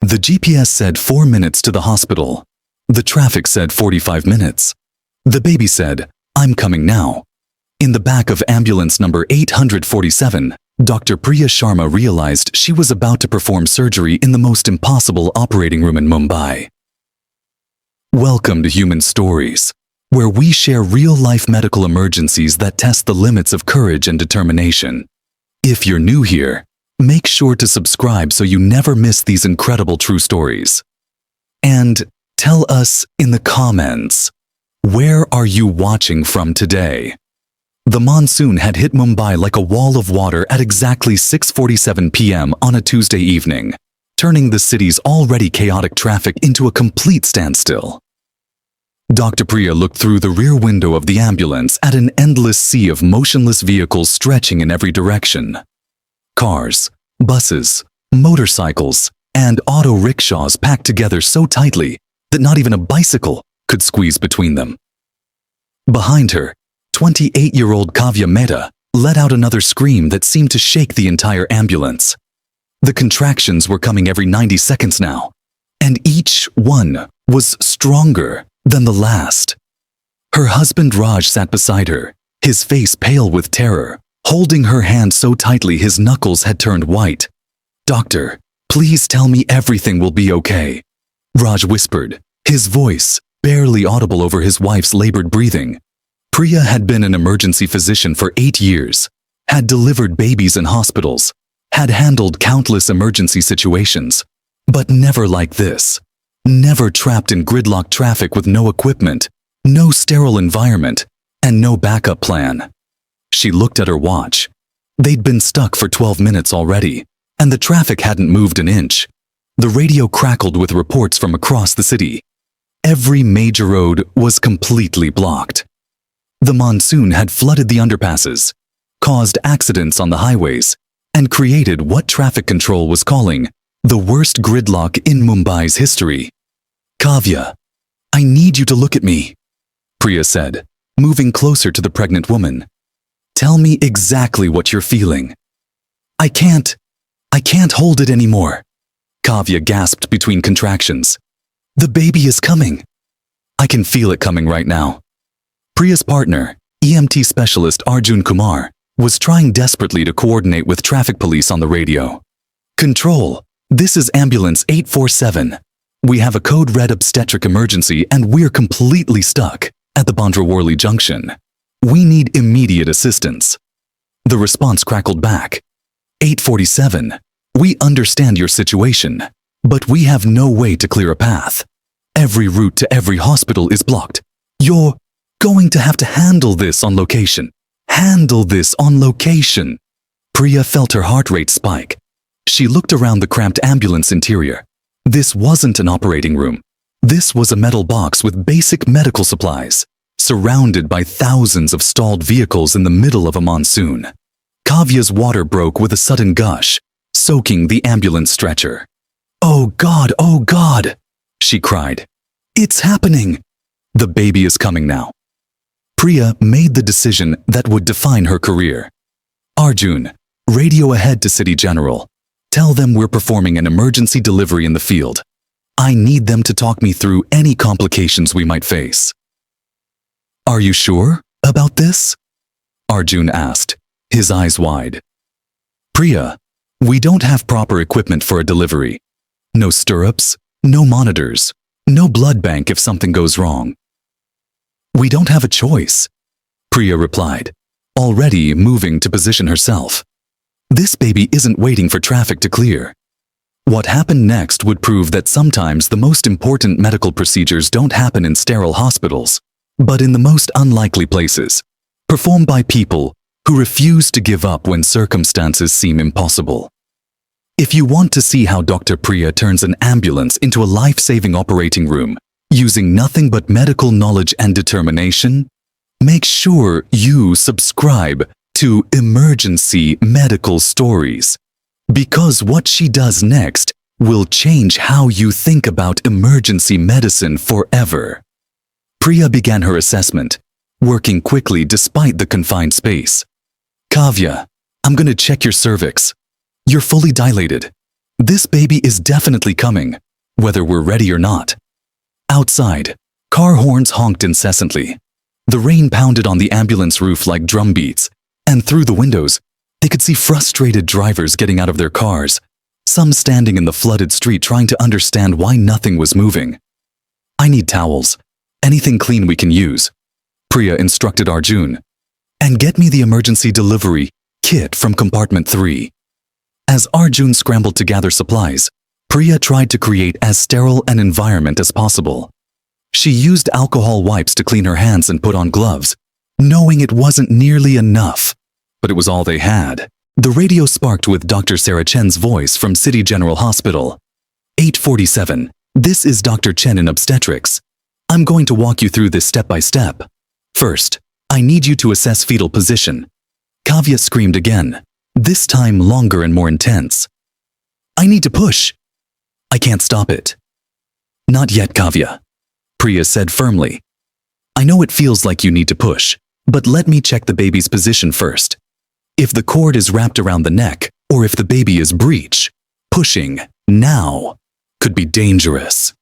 The GPS said 4 minutes to the hospital. The traffic said 45 minutes. The baby said, "I'm coming now." In the back of ambulance number 847, Dr. Priya Sharma realized she was about to perform surgery in the most impossible operating room in Mumbai. Welcome to Human Stories, where we share real-life medical emergencies that test the limits of courage and determination. If you're new here, make sure to subscribe so you never miss these incredible true stories. And tell us in the comments, where are you watching from today? The monsoon had hit Mumbai like a wall of water at exactly 6:47 p.m. on a Tuesday evening, turning the city's already chaotic traffic into a complete standstill. Dr. Priya looked through the rear window of the ambulance at an endless sea of motionless vehicles stretching in every direction. Cars, buses, motorcycles, and auto rickshaws packed together so tightly that not even a bicycle could squeeze between them. Behind her, 28-year-old Kavya Mehta let out another scream that seemed to shake the entire ambulance. The contractions were coming every 90 seconds now, and each one was stronger than the last. Her husband Raj sat beside her, his face pale with terror, holding her hand so tightly his knuckles had turned white. "Doctor, please tell me everything will be okay," Raj whispered, his voice barely audible over his wife's labored breathing. Priya had been an emergency physician for 8 years, had delivered babies in hospitals, had handled countless emergency situations, but never like this. Never trapped in gridlock traffic with no equipment, no sterile environment, and no backup plan. She looked at her watch. They'd been stuck for 12 minutes already, and the traffic hadn't moved an inch. The radio crackled with reports from across the city. Every major road was completely blocked. The monsoon had flooded the underpasses, caused accidents on the highways, and created what traffic control was calling the worst gridlock in Mumbai's history. "Kavya, I need you to look at me," Priya said, moving closer to the pregnant woman. "Tell me exactly what you're feeling." I can't hold it anymore," Kavya gasped between contractions. "The baby is coming." "I can feel it coming right now." Priya's partner, EMT specialist Arjun Kumar, was trying desperately to coordinate with traffic police on the radio. "Control, this is ambulance 847. We have a code red obstetric emergency and we're completely stuck at the Bandra-Worli junction. We need immediate assistance." The response crackled back. 847, we understand your situation, but we have no way to clear a path. Every route to every hospital is blocked. You're going to have to handle this on location. Handle this on location. Priya felt her heart rate spike. She looked around the cramped ambulance interior. This wasn't an operating room. This was a metal box with basic medical supplies, surrounded by thousands of stalled vehicles in the middle of a monsoon. Kavya's water broke with a sudden gush, soaking the ambulance stretcher. Oh God, she cried. "It's happening. The baby is coming now." Priya made the decision that would define her career. "Arjun, radio ahead to City General. Tell them we're performing an emergency delivery in the field. I need them to talk me through any complications we might face." "Are you sure about this?" Arjun asked, his eyes wide. "Priya, we don't have proper equipment for a delivery. No stirrups, no monitors, no blood bank if something goes wrong." "We don't have a choice," Priya replied, already moving to position herself. "This baby isn't waiting for traffic to clear." What happened next would prove that sometimes the most important medical procedures don't happen in sterile hospitals, but in the most unlikely places, performed by people who refuse to give up when circumstances seem impossible. If you want to see how Dr. Priya turns an ambulance into a life-saving operating room, using nothing but medical knowledge and determination, make sure you subscribe to Emergency Medical Stories, because what she does next will change how you think about emergency medicine forever. Priya began her assessment, working quickly despite the confined space. "Kavya, I'm going to check your cervix. You're fully dilated. This baby is definitely coming, whether we're ready or not. Outside, car horns honked incessantly. The rain pounded on the ambulance roof like drum beats, and through the windows, they could see frustrated drivers getting out of their cars, some standing in the flooded street trying to understand why nothing was moving. I need towels, anything clean we can use, Priya instructed Arjun. And get me the emergency delivery kit from compartment 3. As Arjun scrambled to gather supplies, Priya tried to create as sterile an environment as possible. She used alcohol wipes to clean her hands and put on gloves, knowing it wasn't nearly enough. But it was all they had. The radio sparked with Dr. Sarah Chen's voice from City General Hospital. 8:47. This is Dr. Chen in obstetrics. I'm going to walk you through this step by step. First, I need you to assess fetal position. Kavya screamed again, this time longer and more intense. I need to push. I can't stop it. Not yet, Kavya, Priya said firmly. I know it feels like you need to push, but let me check the baby's position first. If the cord is wrapped around the neck, or if the baby is breech, pushing now could be dangerous.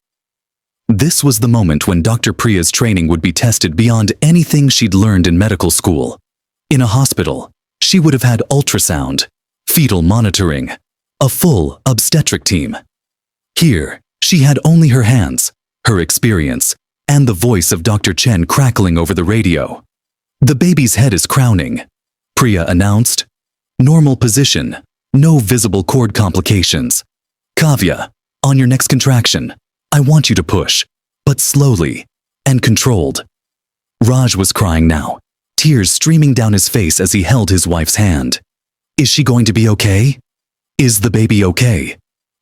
This was the moment when Dr. Priya's training would be tested beyond anything she'd learned in medical school. In a hospital, she would have had ultrasound, fetal monitoring, a full obstetric team. Here, she had only her hands, her experience, and the voice of Dr. Chen crackling over the radio. The baby's head is crowning, Priya announced. Normal position, no visible cord complications. Kavya, on your next contraction, I want you to push, but slowly and controlled. Raj was crying now, tears streaming down his face as he held his wife's hand. Is she going to be okay? Is the baby okay?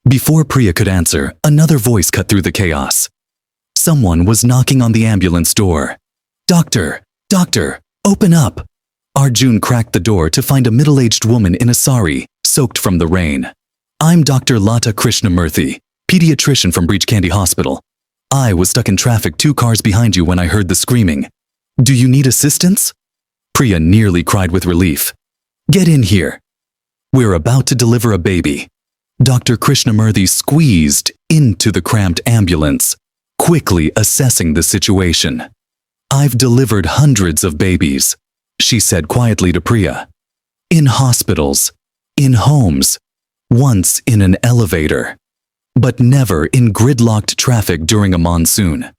Before Priya could answer, another voice cut through the chaos. Someone was knocking on the ambulance door. Doctor, open up. Arjun cracked the door to find a middle-aged woman in a sari, soaked from the rain. I'm Dr. Lata Krishnamurthy, pediatrician from Breach Candy Hospital. I was stuck in traffic 2 cars behind you when I heard the screaming. Do you need assistance? Priya nearly cried with relief. Get in here. We're about to deliver a baby. Dr. Krishnamurthy squeezed into the cramped ambulance, quickly assessing the situation. I've delivered hundreds of babies, she said quietly to Priya. In hospitals, in homes, once in an elevator, but never in gridlocked traffic during a monsoon.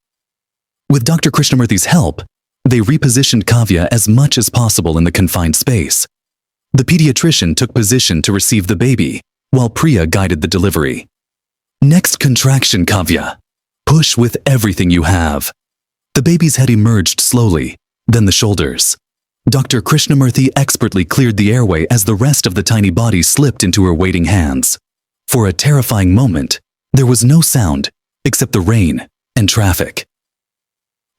With Dr. Krishnamurthy's help, they repositioned Kavya as much as possible in the confined space. The pediatrician took position to receive the baby, while Priya guided the delivery. Next contraction, Kavya. Push with everything you have. The baby's head emerged slowly, then the shoulders. Dr. Krishnamurthy expertly cleared the airway as the rest of the tiny body slipped into her waiting hands. For a terrifying moment, there was no sound except the rain and traffic.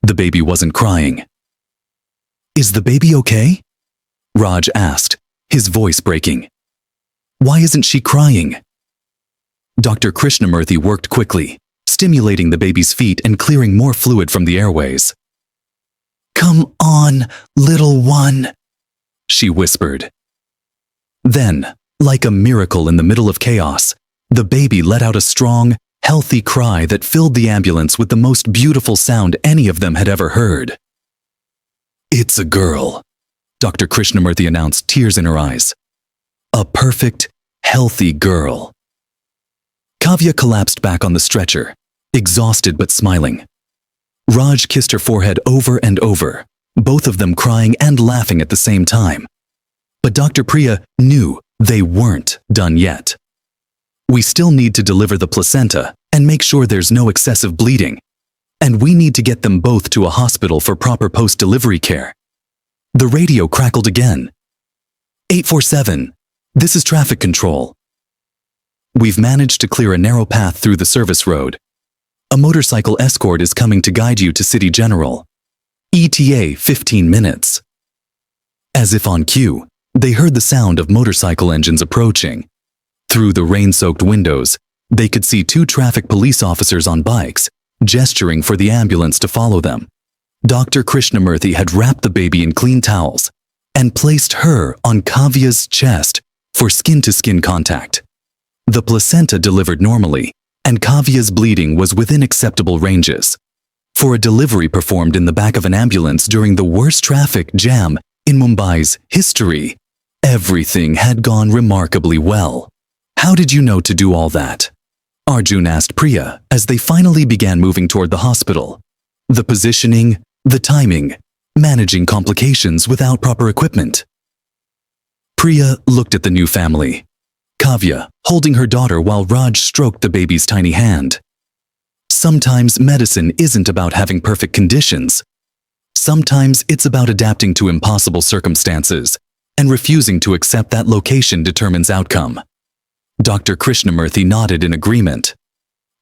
The baby wasn't crying. Is the baby okay? Raj asked, his voice breaking. Why isn't she crying? Dr. Krishnamurthy worked quickly, stimulating the baby's feet and clearing more fluid from the airways. Come on, little one, she whispered. Then, like a miracle in the middle of chaos, the baby let out a strong, healthy cry that filled the ambulance with the most beautiful sound any of them had ever heard. It's a girl, Dr. Krishnamurthy announced, tears in her eyes. A perfect, healthy girl. Kavya collapsed back on the stretcher, exhausted but smiling. Raj kissed her forehead over and over, both of them crying and laughing at the same time. But Dr. Priya knew they weren't done yet. We still need to deliver the placenta and make sure there's no excessive bleeding. And we need to get them both to a hospital for proper post-delivery care. The radio crackled again. 847, this is traffic control. We've managed to clear a narrow path through the service road. A motorcycle escort is coming to guide you to City General. ETA 15 minutes. As if on cue, they heard the sound of motorcycle engines approaching. Through the rain-soaked windows, they could see 2 traffic police officers on bikes, gesturing for the ambulance to follow them. Dr. Krishnamurthy had wrapped the baby in clean towels and placed her on Kavya's chest for skin-to-skin contact. The placenta delivered normally, and Kavya's bleeding was within acceptable ranges. For a delivery performed in the back of an ambulance during the worst traffic jam in Mumbai's history, everything had gone remarkably well. How did you know to do all that? Arjun asked Priya as they finally began moving toward the hospital. The positioning, the timing, managing complications without proper equipment. Priya looked at the new family. Kavya holding her daughter while Raj stroked the baby's tiny hand. Sometimes medicine isn't about having perfect conditions. Sometimes it's about adapting to impossible circumstances and refusing to accept that location determines outcome. Dr. Krishnamurthy nodded in agreement.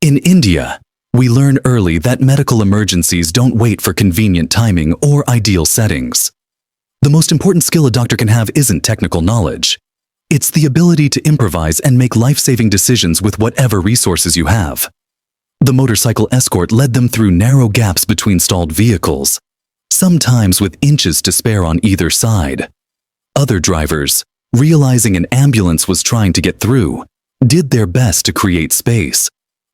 In India, we learn early that medical emergencies don't wait for convenient timing or ideal settings. The most important skill a doctor can have isn't technical knowledge. It's the ability to improvise and make life-saving decisions with whatever resources you have. The motorcycle escort led them through narrow gaps between stalled vehicles, sometimes with inches to spare on either side. Other drivers, realizing an ambulance was trying to get through, did their best to create space.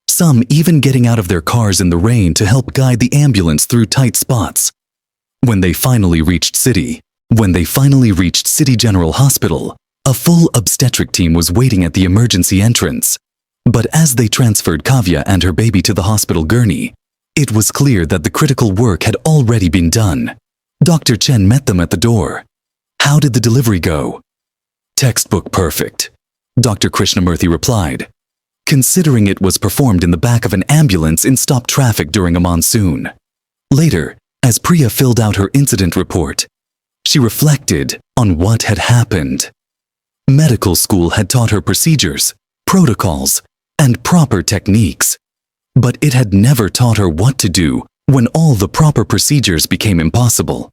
Some even getting out of their cars in the rain to help guide the ambulance through tight spots. When they finally reached City General Hospital, a full obstetric team was waiting at the emergency entrance. But as they transferred Kavya and her baby to the hospital gurney, it was clear that the critical work had already been done. Dr. Chen met them at the door. How did the delivery go? Textbook perfect, Dr. Krishnamurthy replied, considering it was performed in the back of an ambulance in stopped traffic during a monsoon. Later, as Priya filled out her incident report, she reflected on what had happened. Medical school had taught her procedures, protocols, and proper techniques, but it had never taught her what to do when all the proper procedures became impossible.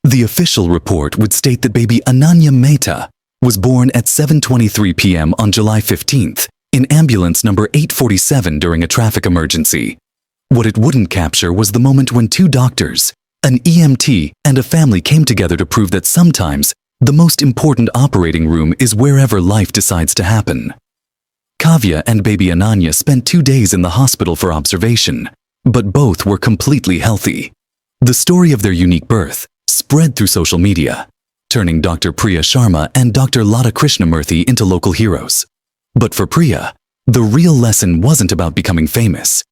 The official report would state that baby Ananya Mehta was born at 7:23 p.m. on July 15th in ambulance number 847 during a traffic emergency. What it wouldn't capture was the moment when two doctors, an EMT, and a family came together to prove that sometimes the most important operating room is wherever life decides to happen. Kavya and baby Ananya spent 2 days in the hospital for observation, but both were completely healthy. The story of their unique birth spread through social media, turning Dr. Priya Sharma and Dr. Lata Krishnamurthy into local heroes. But for Priya, the real lesson wasn't about becoming famous.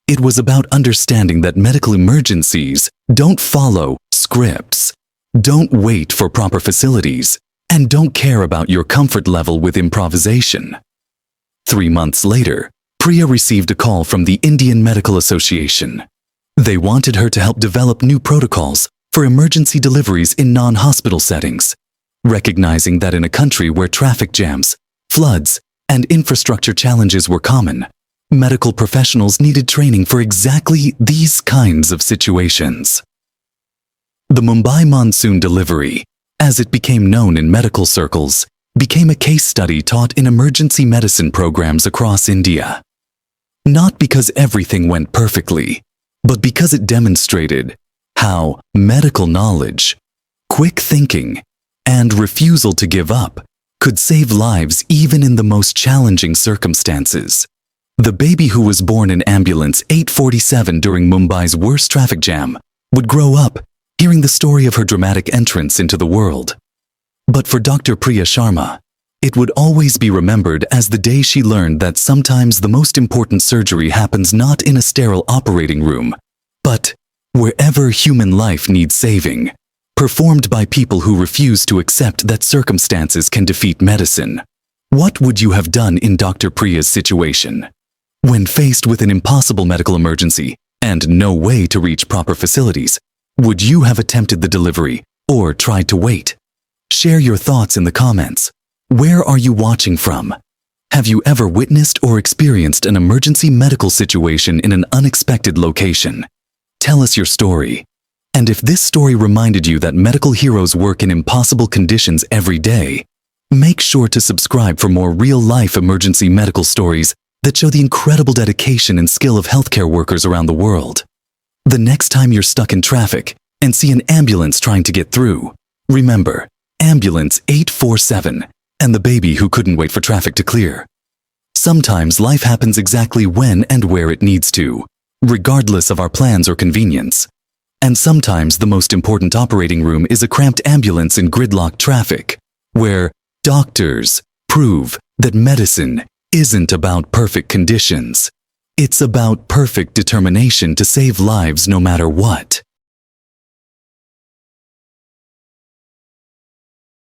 It was about understanding that medical emergencies don't follow scripts, don't wait for proper facilities, and don't care about your comfort level with improvisation. 3 months later, Priya received a call from the Indian Medical Association. They wanted her to help develop new protocols for emergency deliveries in non-hospital settings, recognizing that in a country where traffic jams, floods, and infrastructure challenges were common, medical professionals needed training for exactly these kinds of situations. The Mumbai monsoon delivery, as it became known in medical circles, became a case study taught in emergency medicine programs across India. Not because everything went perfectly, but because it demonstrated how medical knowledge, quick thinking, and refusal to give up could save lives even in the most challenging circumstances. The baby who was born in ambulance 847 during Mumbai's worst traffic jam would grow up hearing the story of her dramatic entrance into the world. But for Dr. Priya Sharma, it would always be remembered as the day she learned that sometimes the most important surgery happens not in a sterile operating room, but wherever human life needs saving, performed by people who refuse to accept that circumstances can defeat medicine. What would you have done in Dr. Priya's situation? When faced with an impossible medical emergency and no way to reach proper facilities, would you have attempted the delivery or tried to wait? Share your thoughts in the comments. Where are you watching from? Have you ever witnessed or experienced an emergency medical situation in an unexpected location? Tell us your story. And if this story reminded you that medical heroes work in impossible conditions every day, make sure to subscribe for more real-life emergency medical stories that show the incredible dedication and skill of healthcare workers around the world. The next time you're stuck in traffic and see an ambulance trying to get through, remember, Ambulance 847 and the baby who couldn't wait for traffic to clear. Sometimes life happens exactly when and where it needs to, regardless of our plans or convenience. And sometimes the most important operating room is a cramped ambulance in gridlock traffic, where doctors prove that medicine isn't about perfect conditions. It's about perfect determination to save lives no matter what.